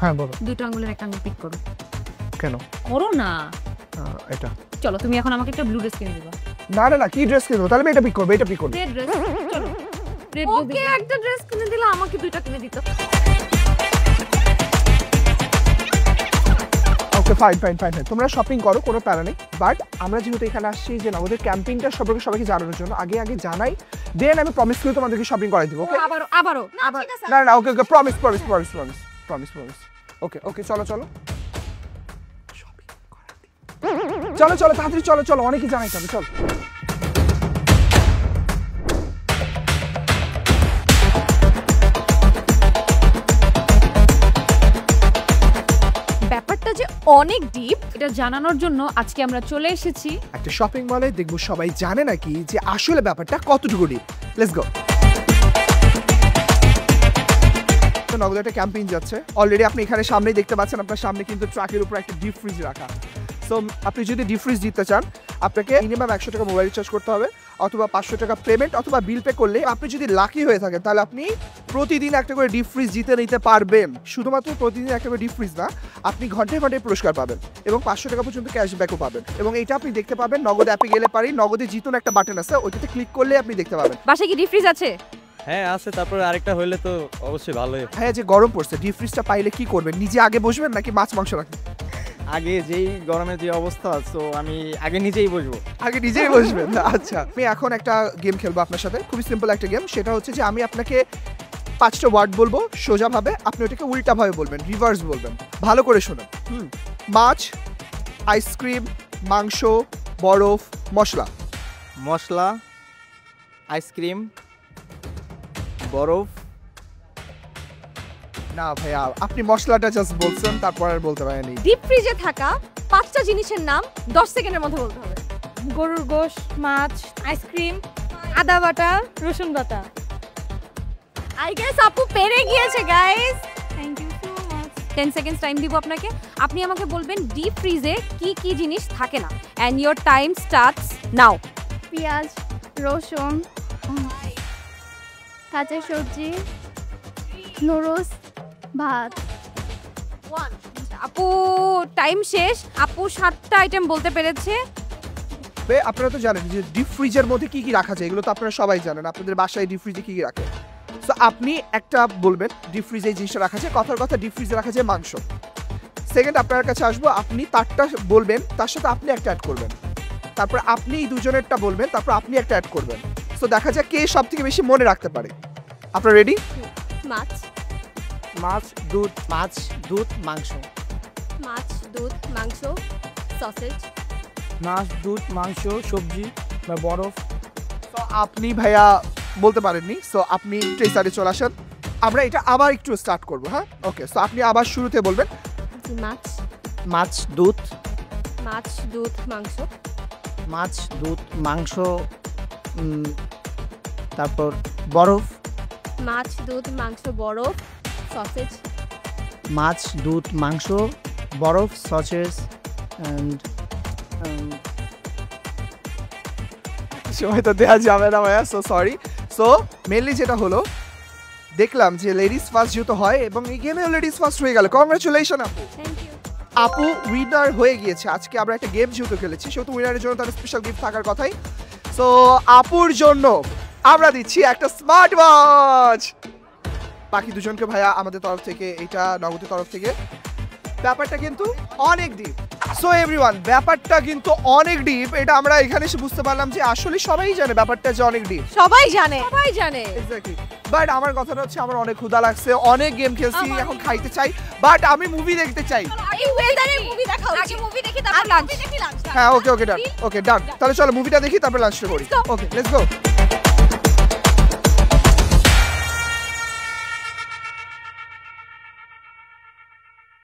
হ্যাঁ বলো। দুটো আঙ্গুলের একটা আঙ্গুল পিক করো। কেন? করো না। এটা চলো তুমি এখন আমাকে একটা ব্লু ড্রেস কিনে দিবা। না না না, কি ড্রেস কিনবো? তাহলে আমি এটা পিক করবো, এটা পিক করবো। Red dress. চলো রেড ড্রেস। ওকে একটা ড্রেস কিনে দিলা, আমাকে দুইটা কিনে দিতে। Okay fine fine fine fine, তোমরা শপিং করো, কোনো প্যারা নেই। বাট আমরা যেহেতু এখানে আসছি যে নগদের ক্যাম্পিংটা সম্পর্কে সবাইকে জানানোর জন্য, আগে জানাই, দেন আমি প্রমিস করি তোমাদেরকে শপিং করাই দিব। ওকে আবারও না না, okay okay, promise promise promise promise promise promise. Okay okay, চলো চলো চলো চলো তাড়াতাড়ি চলো চলো, অনেকে জানাইতে হবে, চলো। ব্যাপারটা যে অনেক ডিপ, এটা জানানোর জন্য আজকে আমরা চলে এসেছি একটা শপিং মলে। দেখবো সবাই জানে নাকি যে আসলে ব্যাপারটা কতটুকু ডিপ। Let's go. নগদ একটা ক্যাম্পিং যাচ্ছে অলরেডি, আপনি এখানে সামনেই দেখতে পাচ্ছেন, আপনার সামনে কিন্তু ট্রাকের উপর একটা ডিপ ফ্রিজ রাখা। সো আপনি যদি ডিপ ফ্রিজ দিতে চান, আপনাকে মিনিমাম 100 টাকা মোবাইল রিচার্জ করতে হবে, অথবা 500 টাকা পেমেন্ট, অথবা বিল পে করলে আপনি যদি লাকি হয়ে থাকেন তাহলে আপনি প্রতিদিন একটা করে ডিপ ফ্রিজ জিতে নিতে পারবেন। শুধুমাত্র প্রতিদিন একটা করে ডিপ ফ্রিজ না, আপনি ঘন্টায় ঘন্টায় পুরস্কার পাবেন এবং 500 টাকা পর্যন্ত ক্যাশব্যাকও পাবেন। এবং এটা আপনি দেখতে পাবেন নগদ অ্যাপে গেলে পারি, নগদে জিতুন একটা বাটন আছে, ওইটাতে ক্লিক করলে আপনি দেখতে পাবেন। বাসায় কি ডিপ ফ্রিজ আছে? হ্যাঁ আছে, তারপরে আরেকটা হইলে তো অবশ্যই ভালোই। হ্যাঁ, যে গরম পড়ছে, ডিপ ফ্রিজটা পাইলে কি করবেন? নিজে আগে বসবেন নাকি মাছ মাংস রাখবেন? আগে যেই গরমের যে অবস্থা, তো আমি আগে নিজেই বসবো। আগে নিজেই বসবেন? আচ্ছা, আমি এখন একটা গেম খেলবো আপনার সাথে, খুবই সিম্পল একটা গেম। সেটা হচ্ছে যে আমি আপনাকে 5টা ওয়ার্ড বলবো সোজাভাবে, আপনি ওটাকে উল্টাভাবে বলবেন, রিভার্স বলবেন। ভালো করে শুনুন। মাছ, আইসক্রিম, মাংস, বরফ, মশলা। মশলা, আইসক্রিম, বরফ। না ভাইয়া, আপনি মশলাটা জাস্ট বলছেন, তারপর আর বলতে পারেননি। ডিপ ফ্রিজে থাকা 5টা জিনিসের নাম 10 সেকেন্ডের মধ্যে বলতে হবে। গরুর গোশত, মাছ, আইসক্রিম, আদা বাটা, রসুন বাটা। আই গেস আপু পেরে গিয়েছে guys. Thank you so much. 10 seconds time দিব আপনাকে। আপনি আমাকে বলবেন ডিপ ফ্রিজে কি কি জিনিস থাকে না। And your time starts now. পেঁয়াজ, রসুন, কাঁচা সবজি, নুডলস, ভাত। আপু টাইম শেষ। আপু 7টা আইটেম বলতে পেরেছে। আপনারা তো জানেন যে ডিপ ফ্রিজের মধ্যে কি কি রাখা যায়, এগুলো তো আপনারা সবাই জানেন, আপনাদের বাসায় ডিপ ফ্রিজে কি কি রাখে। সো আপনি একটা বলবেন ডিপ ফ্রিজে এই জিনিসটা রাখা যায়, কথার কথা ডিপ ফ্রিজে রাখা যায় মাংস। সেকেন্ড আপনার কাছে আসবো, আপনি তারটা বলবেন, তার সাথে আপনি একটা অ্যাড করবেন, তারপর আপনি দুজনেরটা বলবেন, তারপর আপনি একটা অ্যাড করবেন। সো দেখা যায় কে সব থেকে বেশি মনে রাখতে পারে। আপনারা রেডি? মাছ, মাছ, দুধ, মাছ, দুধ, মাংস। মাছ, দুধ, মাংস, সসেজ। মাছ, দুধ, মাংস, সবজি বা বরফ। সো আপনি ভাইয়া বলতে পারেননি, সো আপনি ট্রেসারে চলে আসেন। আমরা এটা আবার একটু স্টার্ট করবো। হ্যাঁ, ওকে। সো আপনি আবার শুরুতে বলবেন। মাছ, মাছ, দুধ, মাছ, দুধ, মাংস। মাছ, দুধ, মাংস, তারপর বরফ। মাছ, দুধ, মাংস, বরফ, সসেজ। মাছ, দুধ, মাংস, বরফ, সসেজ অ্যান্ড সময় তো দেওয়া যাবে না ভাইয়া, সো সরি। সো মেনলি যেটা হলো, দেখলাম যে লেডিস ফার্স্ট যেহেতু হয় এবং এই গেমেও লেডিস ফার্স্ট হয়ে গেল। কংগ্রাচুলেশন আপু। Thank you. আপু উইনার হয়ে গিয়েছে। আজকে আমরা একটা গেম যেহেতু খেলেছি, সেহেতু উইনারের জন্য তার স্পেশাল গিফট থাকার কথাই। সো আপুর জন্য আমরা দিচ্ছি একটা স্মার্ট ওয়াচ। বাকি দুজনকে ভাইয়া আমাদের তরফ থেকে, এটা নগদের তরফ থেকে। ব্যাপারটা কিন্তু অনেক ডিপ। সো এভরিওয়ান, ব্যাপারটা কিন্তু অনেক ডিপ। এটা আমরা এখানে এসে বুঝতে পারলাম যে আসলে সবাই জানে ব্যাপারটা যে অনেক ডিপ। সবাই জানে, সবাই জানে। এক্স্যাক্টলি। বাট আমার কথাটা হচ্ছে, আমার অনেক ক্ষুধা লাগছে, অনেক গেম খেলছি, এখন খাইতে চাই, বাট আমি মুভি দেখতে চাই। এই ওয়েদারে মুভি দেখা হচ্ছে। আগে মুভি দেখি, তারপর লাঞ্চ। হ্যাঁ, ওকে ওকে ডান, ওকে ডান। তাহলে চলো মুভিটা দেখি, তারপর লাঞ্চটা করি। ওকে, লেটস গো।